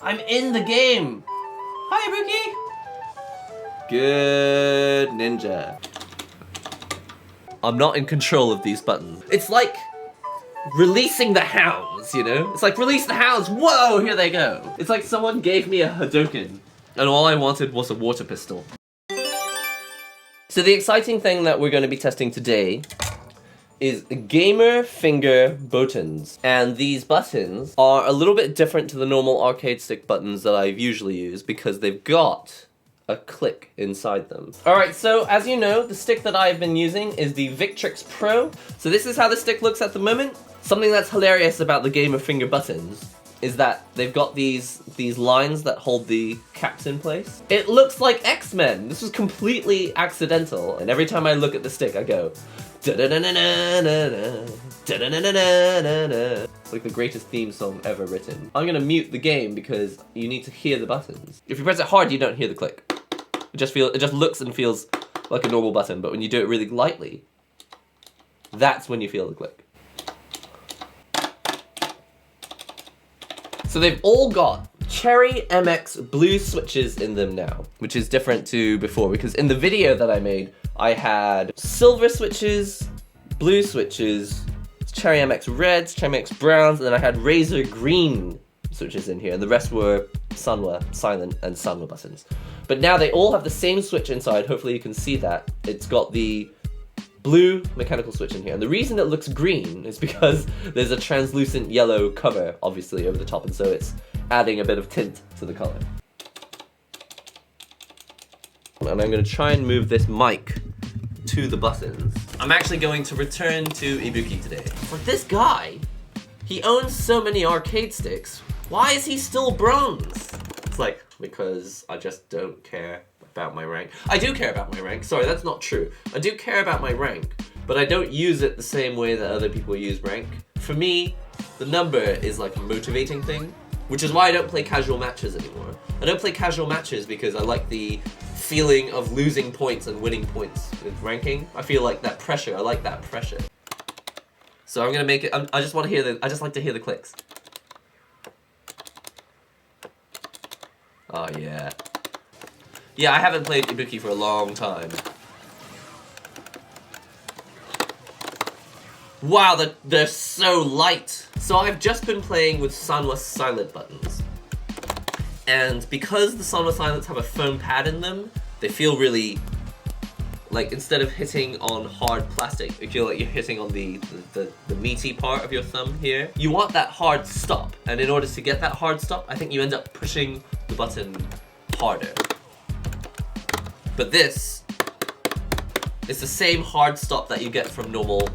I'm in the game! Hi, Ibuki! Good ninja. I'm not in control of these buttons. It's like releasing the hounds, you know? It's like, release the hounds! Whoa, here they go! It's like someone gave me a Hadouken, and all I wanted was a water pistol. So the exciting thing that we're going to be testing today is Gamer Finger buttons. And these buttons are a little bit different to the normal arcade stick buttons that I've usually used because they've got a click inside them. Alright, so as you know, the stick that I've been using is the Victrix Pro. So this is how the stick looks at the moment. Something that's hilarious about the Gamer Finger buttons is that they've got these lines that hold the caps in place. It looks like X-Men. This was completely accidental, and every time I look at the stick, I go da-da-da-da-da-da-da, da-da-da-da-da-da-da. It's like the greatest theme song ever written. I'm gonna mute the game because you need to hear the buttons. If you press it hard, you don't hear the click. It just looks and feels like a normal button, but when you do it really lightly, that's when you feel the click. So they've all got Cherry MX blue switches in them now, which is different to before, because in the video that I made, I had silver switches, blue switches, Cherry MX reds, Cherry MX browns, and then I had Razor green switches in here, and the rest were Sanwa, silent, and Sanwa buttons. But now they all have the same switch inside. Hopefully you can see that. It's got the blue mechanical switch in here, and the reason it looks green is because there's a translucent yellow cover obviously over the top, and so it's adding a bit of tint to the color. And I'm going to try and move this mic to the buttons. I'm actually going to return to Ibuki today. For this guy, he owns so many arcade sticks. Why is he still bronze? It's like, because I just don't care about my rank. I do care about my rank. Sorry, that's not true. I do care about my rank, but I don't use it the same way that other people use rank. For me, the number is like a motivating thing, which is why I don't play casual matches anymore. I don't play casual matches because I like the feeling of losing points and winning points with ranking. I feel like that pressure. I like that pressure. So I'm gonna make it. I just want to hear the. I just like to hear the clicks. Oh yeah. Yeah, I haven't played Ibuki for a long time. Wow, they're so light. So I've just been playing with Sanwa silent buttons. And because the Sanwa silents have a foam pad in them, they feel really, like, instead of hitting on hard plastic, you feel like you're hitting on the meaty part of your thumb here. You want that hard stop, and in order to get that hard stop, I think you end up pushing the button harder. But this is the same hard stop that you get from normal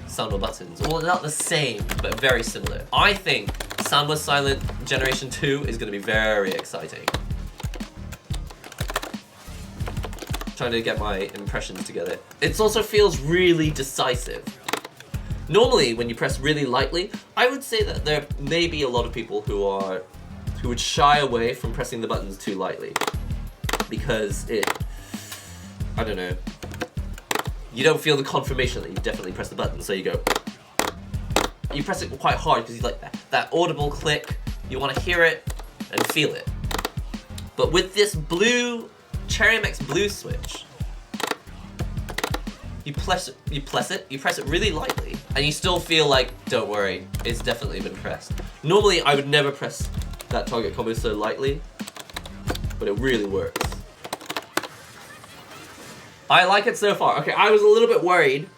Sanwa buttons. Well, not the same, but very similar. I think Sanwa Silent Generation 2 is going to be very exciting. Trying to get my impressions together. It also feels really decisive. Normally, when you press really lightly, I would say that there may be a lot of people who would shy away from pressing the buttons too lightly. Because I don't know, you don't feel the confirmation that you definitely press the button, so you go. You press it quite hard because you like that audible click, you want to hear it and feel it. But with this blue, Cherry MX blue switch, you press it really lightly, and you still feel like, don't worry, it's definitely been pressed. Normally, I would never press that target combo so lightly, but it really works. I like it so far. Okay, I was a little bit worried.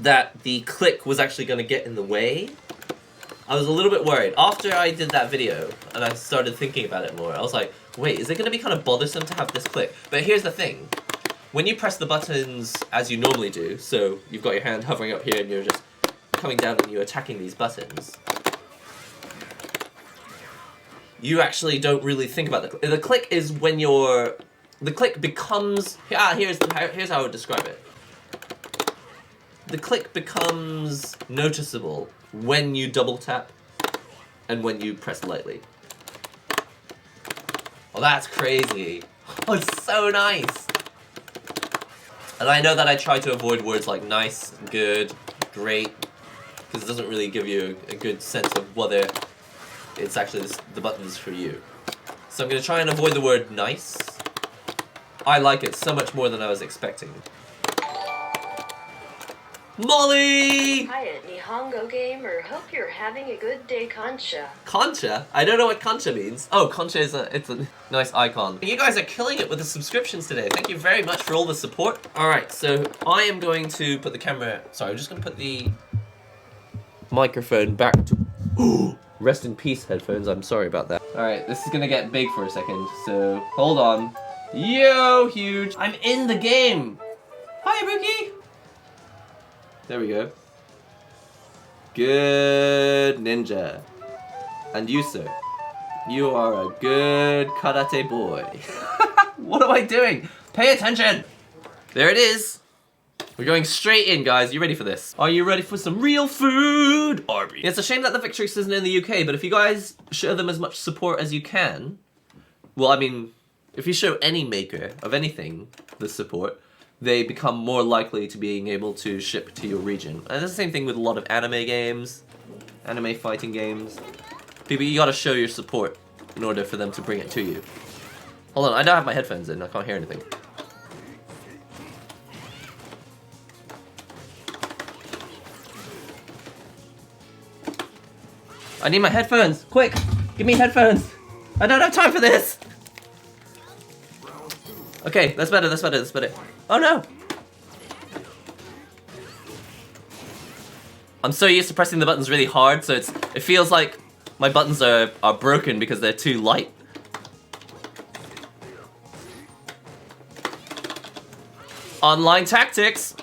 That the click was actually going to get in the way. I was a little bit worried. After I did that video, and I started thinking about it more, I was like, wait, is it going to be kind of bothersome to have this click? But here's the thing. When you press the buttons as you normally do, so you've got your hand hovering up here and you're just coming down and you're attacking these buttons, you actually don't really think about the click. The click is when the click becomes, here's how I would describe it. The click becomes noticeable when you double tap and when you press lightly. Oh, that's crazy. Oh, it's so nice. And I know that I try to avoid words like nice, good, great, because it doesn't really give you a good sense of whether it's actually the button's for you. So I'm gonna try and avoid the word nice. I like it so much more than I was expecting. Molly! Hi at NihongoGamer. Hope you're having a good day, Concha. Concha? I don't know what Concha means. Oh, Concha is it's a nice icon. You guys are killing it with the subscriptions today. Thank you very much for all the support. Alright, so I am going to put the camera... Sorry, I'm just going to put the microphone back to... Rest in peace, headphones. I'm sorry about that. Alright, this is going to get big for a second, so hold on. Yo, huge! I'm in the game! Hi, Ibuki! There we go. Good ninja. And you, sir. You are a good karate boy. What am I doing? Pay attention! There it is. We're going straight in, guys. You ready for this? Are you ready for some real food? Arby. It's a shame that the Victrix isn't in the UK, but if you guys show them as much support as you can, well, I mean, if you show any maker of anything the support, they become more likely to being able to ship to your region. And it's the same thing with a lot of anime games, anime fighting games. People, you gotta show your support in order for them to bring it to you. Hold on, I don't have my headphones in, I can't hear anything. I need my headphones, quick! Give me headphones! I don't have time for this! Okay, that's better, that's better, that's better. Oh no! I'm so used to pressing the buttons really hard, so it feels like my buttons are broken because they're too light. Online tactics!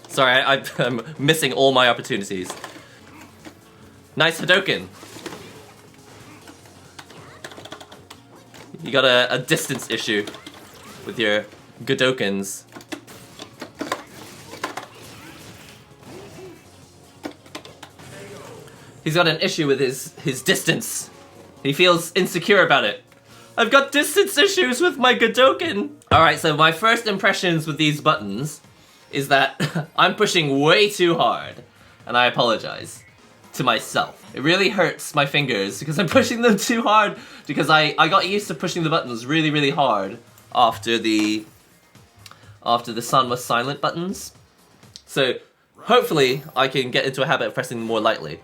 Sorry, I'm missing all my opportunities. Nice Hadoken. You got a distance issue with your Godokens. He's got an issue with his distance. He feels insecure about it. I've got distance issues with my Godoken. Alright, so my first impressions with these buttons is that I'm pushing way too hard. And I apologize to myself. It really hurts my fingers because I'm pushing them too hard because I got used to pushing the buttons really, really hard after the Sun Was Silent buttons. So hopefully I can get into a habit of pressing them more lightly.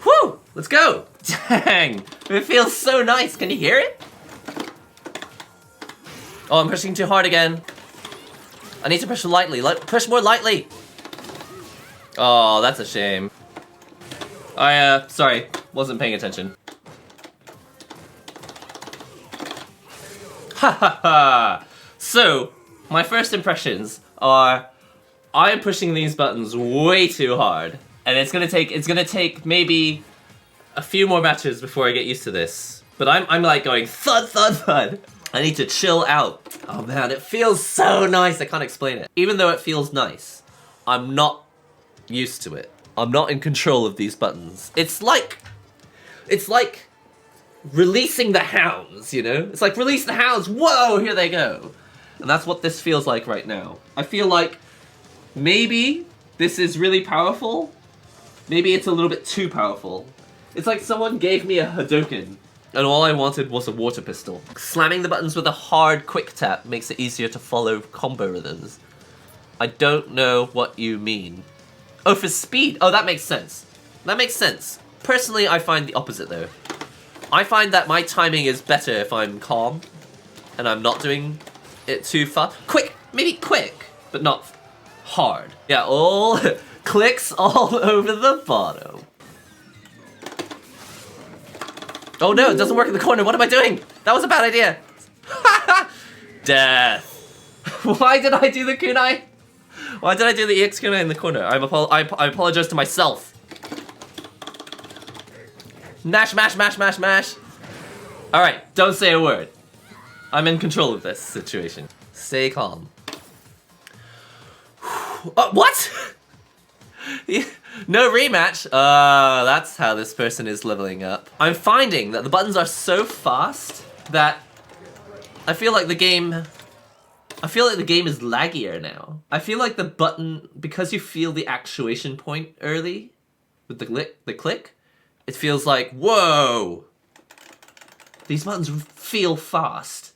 Whew! Let's go! Dang! It feels so nice. Can you hear it? Oh, I'm pushing too hard again. I need to push lightly. Push more lightly! Oh, that's a shame. Sorry. Wasn't paying attention. Ha ha ha! So, my first impressions are I'm pushing these buttons way too hard. And it's gonna take maybe a few more matches before I get used to this. But I'm like going thud, thud, thud. I need to chill out. Oh man, it feels so nice, I can't explain it. Even though it feels nice, I'm not used to it. I'm not in control of these buttons. It's like releasing the hounds, you know? It's like release the hounds, whoa, here they go. And that's what this feels like right now. I feel like maybe this is really powerful. Maybe it's a little bit too powerful. It's like someone gave me a Hadoken, and all I wanted was a water pistol. Slamming the buttons with a hard quick tap makes it easier to follow combo rhythms. I don't know what you mean. Oh, for speed? Oh, that makes sense. That makes sense. Personally, I find the opposite though. I find that my timing is better if I'm calm, and I'm not doing it too fast. Quick! Maybe quick, but not hard. Yeah, all clicks all over the bottom. Oh no, it doesn't work in the corner. What am I doing? That was a bad idea. Death. Why did I do the kunai? Why did I do the EX kunai in the corner? I apologize to myself. Mash, mash, mash, mash, mash. Alright, don't say a word. I'm in control of this situation. Stay calm. What? No rematch? That's how this person is leveling up. I'm finding that the buttons are so fast that I feel like the game is laggier now. I feel like the button, because you feel the actuation point early with the click, it feels like, whoa! These buttons feel fast.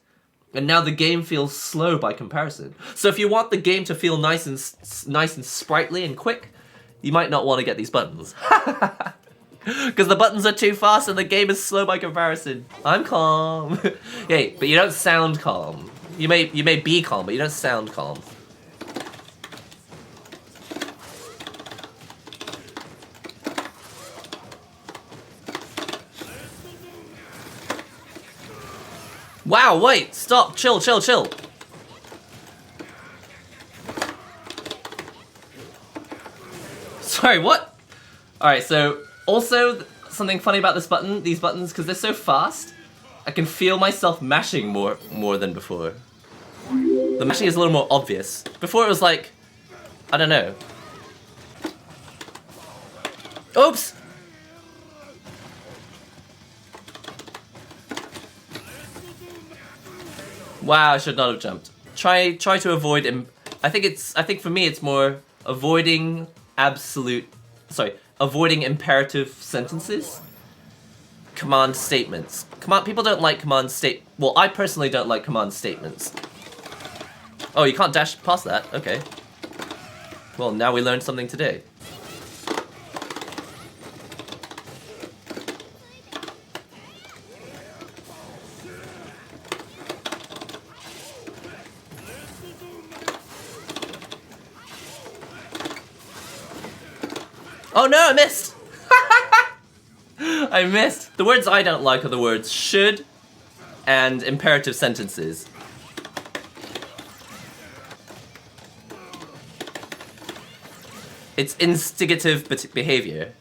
And now the game feels slow by comparison. So if you want the game to feel nice and sprightly and quick, you might not want to get these buttons. Because the buttons are too fast and the game is slow by comparison. I'm calm. Hey, but you don't sound calm. You may be calm, but you don't sound calm. Wow, wait, stop, chill. Sorry, what? Alright, so, also, something funny about these buttons, because they're so fast, I can feel myself mashing more than before. The mashing is a little more obvious. Before it was like, I don't know. Oops! Wow, I should not have jumped. Try to avoid I think for me it's more avoiding avoiding imperative sentences. Command statements. People don't like well, I personally don't like command statements. Oh, you can't dash past that? Okay. Well, now we learned something today. Oh no, I missed! I missed! The words I don't like are the words should and imperative sentences. It's instigative behavior.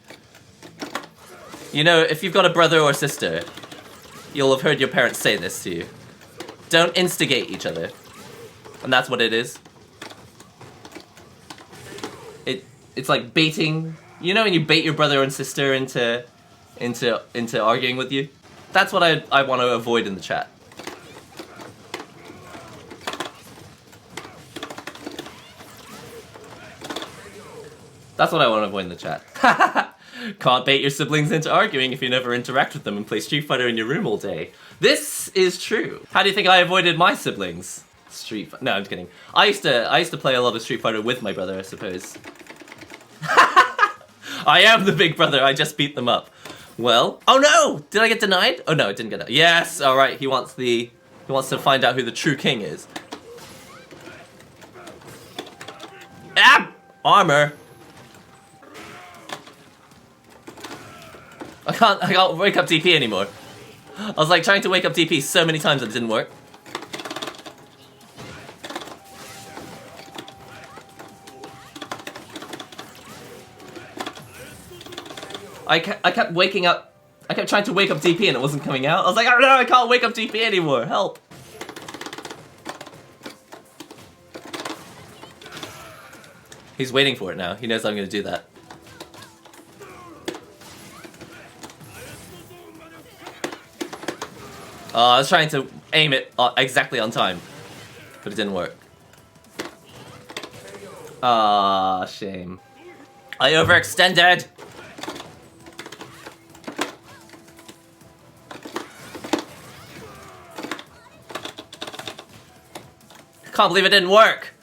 You know, if you've got a brother or sister, you'll have heard your parents say this to you. Don't instigate each other. And that's what it is. It's like baiting. You know when you bait your brother and sister into arguing with you? That's what I want to avoid in the chat. That's what I want to avoid in the chat. Can't bait your siblings into arguing if you never interact with them and play Street Fighter in your room all day. This is true. How do you think I avoided my siblings? No, I'm just kidding. I used to play a lot of Street Fighter with my brother, I suppose. I am the big brother, I just beat them up. Well, oh no! Did I get denied? Oh no, I didn't get it. Yes, alright, he wants to find out who the true king is. Ah! Armor! I can't wake up DP anymore. I was like trying to wake up DP so many times that it didn't work. I kept waking up. I kept trying to wake up DP and it wasn't coming out. I was like, oh no, I can't wake up DP anymore. Help. He's waiting for it now. He knows I'm going to do that. I was trying to aim it exactly on time, but it didn't work. Ah, shame. I overextended! Can't believe it didn't work!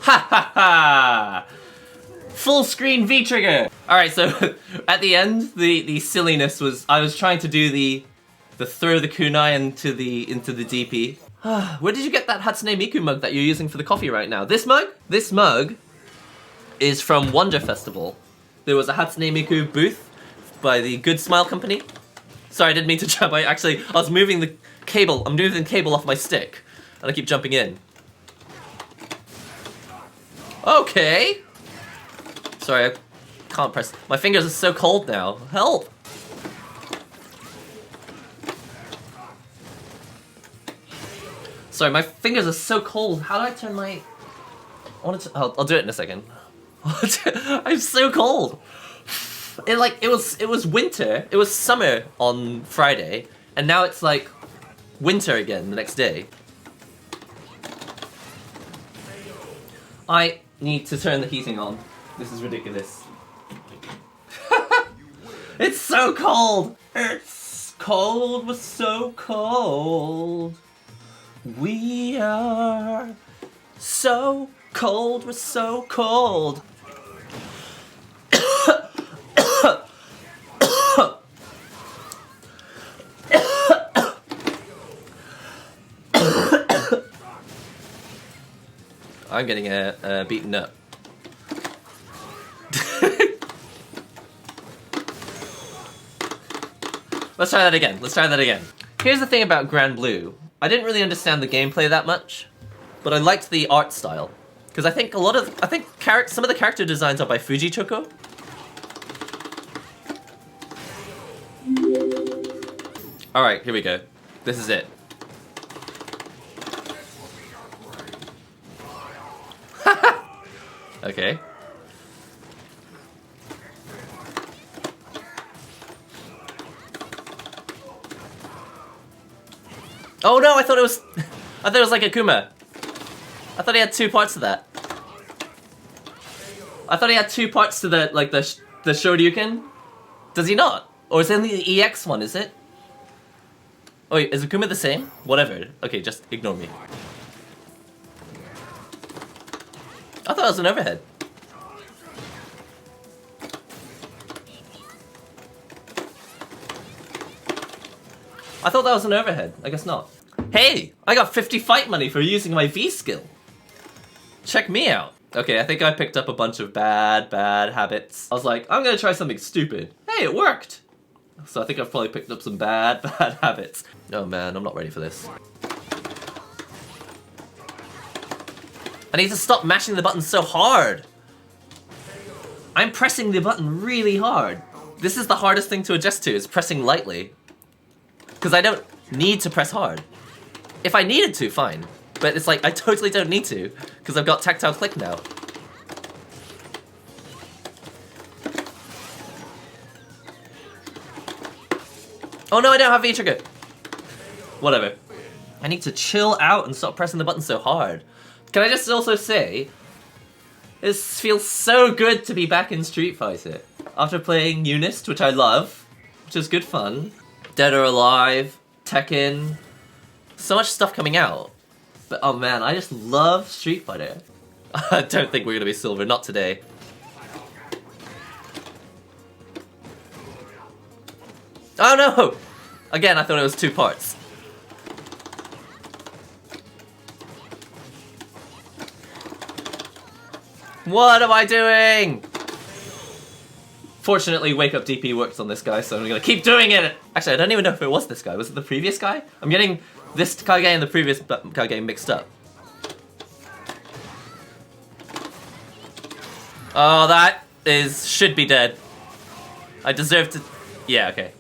Ha ha ha! Full screen V trigger! Alright, so at the end, the silliness was I was trying to do the throw the kunai into the DP. Where did you get that Hatsune Miku mug that you're using for the coffee right now? This mug? This mug is from Wonder Festival. There was a Hatsune Miku booth by the Good Smile Company. Sorry, I didn't mean to jump. I was moving the cable. I'm moving the cable off my stick, and I keep jumping in. Okay. Sorry, I can't press. My fingers are so cold now. Help! Sorry, my fingers are so cold. How do I turn my... I'll do it in a second. I'm so cold. It was winter. It was summer on Friday, and now it's like winter again the next day. I need to turn the heating on. This is ridiculous. It's so cold. It's cold. We're so cold. We are so cold. We're so cold. I'm getting beaten up. Let's try that again. Let's try that again. Here's the thing about Grand Blue. I didn't really understand the gameplay that much, but I liked the art style. Because I think some of the character designs are by Fuji Choco. Alright, here we go. This is it. Okay. Oh no, I thought it was like Akuma. I thought he had two parts to that. I thought he had two parts to the Shoryuken. Does he not? Or is it only the EX one, is it? Oh wait, is Akuma the same? Whatever. Okay, just ignore me. I thought it was an overhead. I thought that was an overhead. I guess not. Hey! I got 50 fight money for using my V skill. Check me out. Okay, I think I picked up a bunch of bad habits. I was like, I'm gonna try something stupid. Hey, it worked! So I think I've probably picked up some bad habits. Oh man, I'm not ready for this. I need to stop mashing the button so hard. I'm pressing the button really hard. This is the hardest thing to adjust to, is pressing lightly. Because I don't need to press hard. If I needed to, fine. But it's like, I totally don't need to, because I've got tactile click now. Oh no, I don't have V-trigger. Whatever. I need to chill out and stop pressing the button so hard. Can I just also say, this feels so good to be back in Street Fighter. After playing Unist, which I love, which is good fun. Dead or Alive, Tekken, so much stuff coming out. But oh man, I just love Street Fighter. I don't think we're gonna be silver, not today. Oh no! Again, I thought it was two parts. What am I doing? Fortunately, Wake Up DP works on this guy, so I'm gonna keep doing it! Actually, I don't even know if it was this guy. Was it the previous guy? I'm getting this Kage and the previous Kage mixed up. Oh, that should be dead. I deserve to... Yeah, okay.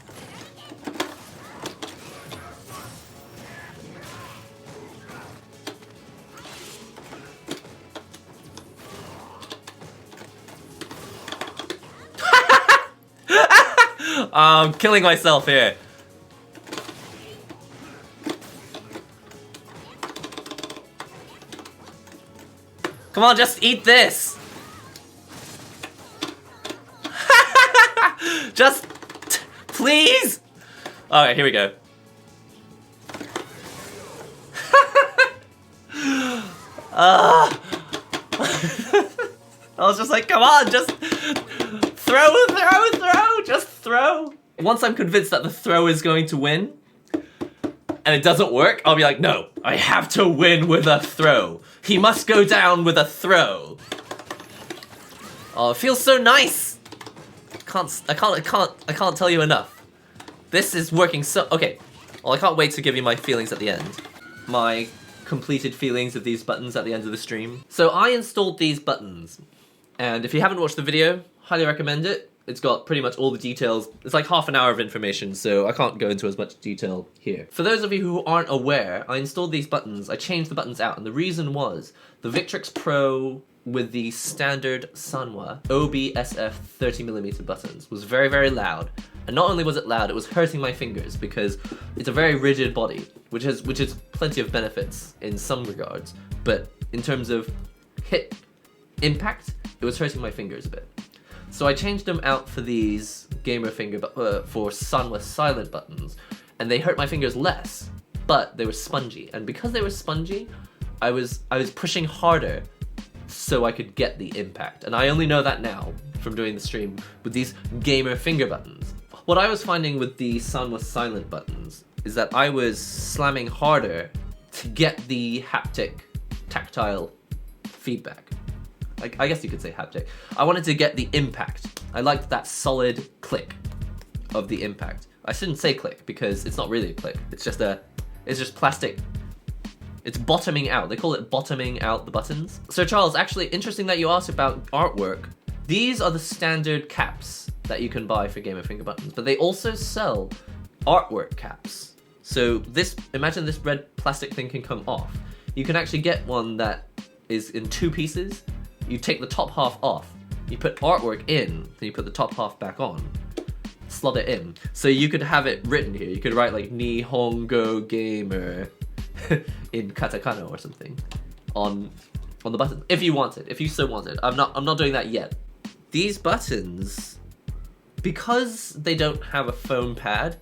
I'm killing myself here. Come on, just eat this. Just, please. All right, here we go. I was just like, come on, just throw, just throw. Once I'm convinced that the throw is going to win, and it doesn't work, I'll be like, no, I have to win with a throw. He must go down with a throw. Oh, it feels so nice. I can't tell you enough. This is working so, okay. Well, I can't wait to give you my feelings at the end. My completed feelings of these buttons at the end of the stream. So I installed these buttons, and if you haven't watched the video, highly recommend it. It's got pretty much all the details. It's like half an hour of information, so I can't go into as much detail here. For those of you who aren't aware, I installed these buttons, I changed the buttons out, and the reason was the Victrix Pro with the standard Sanwa OBSF 30mm buttons was very, very loud. And not only was it loud, it was hurting my fingers because it's a very rigid body, which has plenty of benefits in some regards. But in terms of hit impact, it was hurting my fingers a bit. So I changed them out for these Gamer Finger for Sanwa silent buttons, and they hurt my fingers less, but they were spongy. And because they were spongy, I was pushing harder so I could get the impact. And I only know that now from doing the stream with these Gamer Finger buttons. What I was finding with the Sanwa silent buttons is that I was slamming harder to get the haptic, tactile feedback. I guess you could say haptic. I wanted to get the impact. I liked that solid click of the impact. I shouldn't say click because it's not really a click. It's just plastic. It's bottoming out. They call it bottoming out the buttons. So Charles, actually interesting that you asked about artwork. These are the standard caps that you can buy for Gamer Finger buttons, but they also sell artwork caps. So imagine this red plastic thing can come off. You can actually get one that is in two pieces. You take the top half off, you put artwork in, then you put the top half back on, slot it in. So you could have it written here. You could write like NihongoGamer in katakana or something on the button, if you wanted, if you so wanted. I'm not doing that yet. These buttons, because they don't have a foam pad,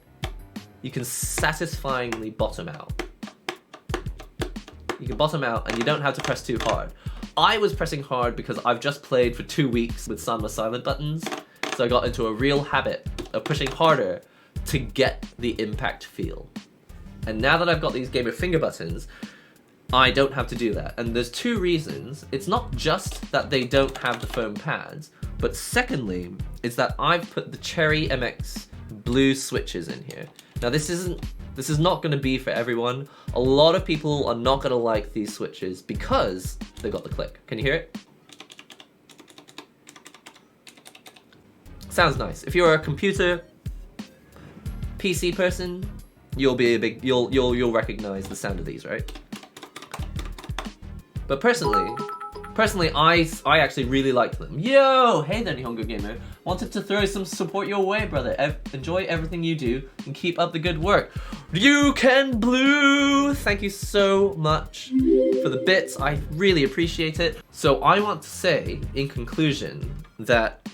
you can satisfyingly bottom out. You can bottom out and you don't have to press too hard. I was pressing hard because I've just played for 2 weeks with Sanwa silent buttons, so I got into a real habit of pushing harder to get the impact feel. And now that I've got these Gamer Finger buttons, I don't have to do that. And there's two reasons. It's not just that they don't have the foam pads, but secondly, it's that I've put the Cherry MX blue switches in here. Now this is not going to be for everyone. A lot of people are not going to like these switches because they got the click. Can you hear it? Sounds nice. If you're a computer PC person, you'll recognize the sound of these, right? But personally, I actually really liked them. Yo, hey there, NihongoGamer. Wanted to throw some support your way, brother. Enjoy everything you do and keep up the good work. You can blue. Thank you so much for the bits. I really appreciate it. So I want to say, in conclusion, that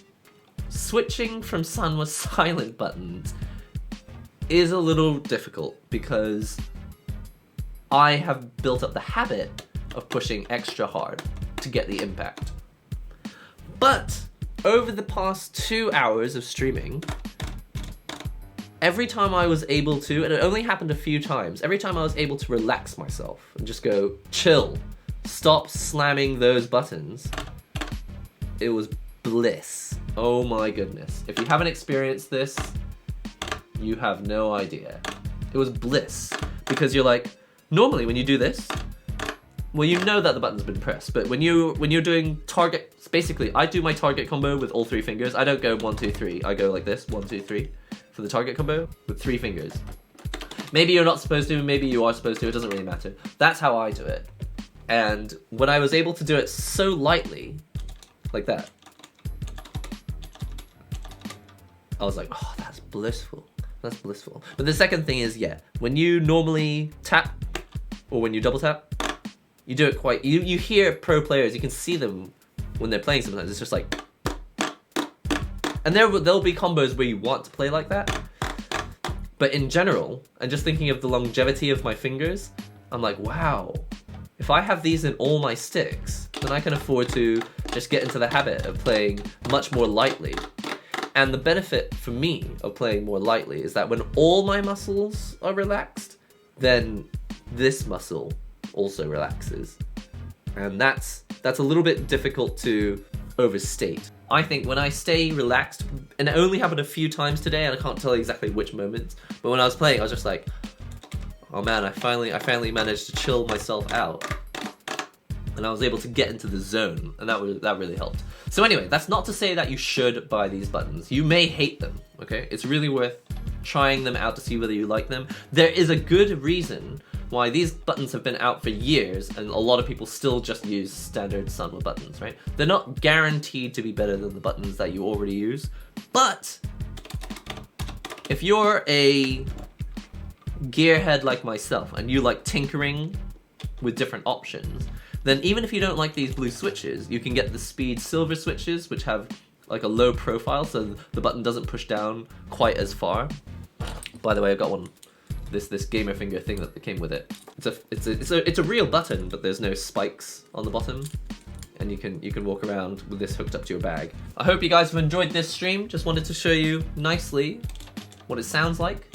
switching from Sanwa silent buttons is a little difficult because I have built up the habit of pushing extra hard to get the impact. But over the past 2 hours of streaming, every time I was able to, and it only happened a few times, every time I was able to relax myself and just go, chill, stop slamming those buttons, it was bliss. Oh my goodness. If you haven't experienced this, you have no idea. It was bliss, because you're like, normally when you do this, well, you know that the button's been pressed, but when you're doing target, basically, I do my target combo with all 3 fingers. I don't go 1, 2, 3. I go like this, 1, 2, 3, for the target combo with 3 fingers. Maybe you're not supposed to, maybe you are supposed to, it doesn't really matter. That's how I do it. And when I was able to do it so lightly, like that, I was like, oh, that's blissful. That's blissful. But the second thing is, yeah, when you normally tap, or when you double tap, you do it quite, you hear pro players, you can see them when they're playing sometimes, it's just like, and there'll be combos where you want to play like that, but in general, and just thinking of the longevity of my fingers, I'm like, wow, if I have these in all my sticks, then I can afford to just get into the habit of playing much more lightly. And the benefit for me of playing more lightly is that when all my muscles are relaxed, then this muscle also relaxes. And that's a little bit difficult to overstate. I think when I stay relaxed, and it only happened a few times today, and I can't tell exactly which moments, but when I was playing, I was just like, oh man, I finally managed to chill myself out. And I was able to get into the zone, and that really helped. So anyway, that's not to say that you should buy these buttons. You may hate them, okay? It's really worth trying them out to see whether you like them. There is a good reason why these buttons have been out for years and a lot of people still just use standard Sunwa buttons, right? They're not guaranteed to be better than the buttons that you already use, but if you're a gearhead like myself and you like tinkering with different options, then even if you don't like these blue switches, you can get the speed silver switches, which have like a low profile, so the button doesn't push down quite as far. By the way, I've got one, this Gamer Finger thing that came with it. It's a real button, but there's no spikes on the bottom, and you can walk around with this hooked up to your bag. I hope you guys have enjoyed this stream. Just wanted to show you nicely what it sounds like,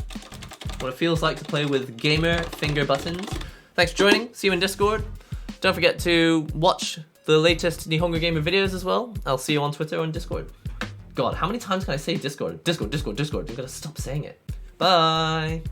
what it feels like to play with Gamer Finger buttons. Thanks for joining. See you in Discord. Don't forget to watch the latest NihongoGamer videos as well. I'll see you on Twitter or on Discord. God, how many times can I say Discord? Discord. I'm gonna stop saying it. Bye.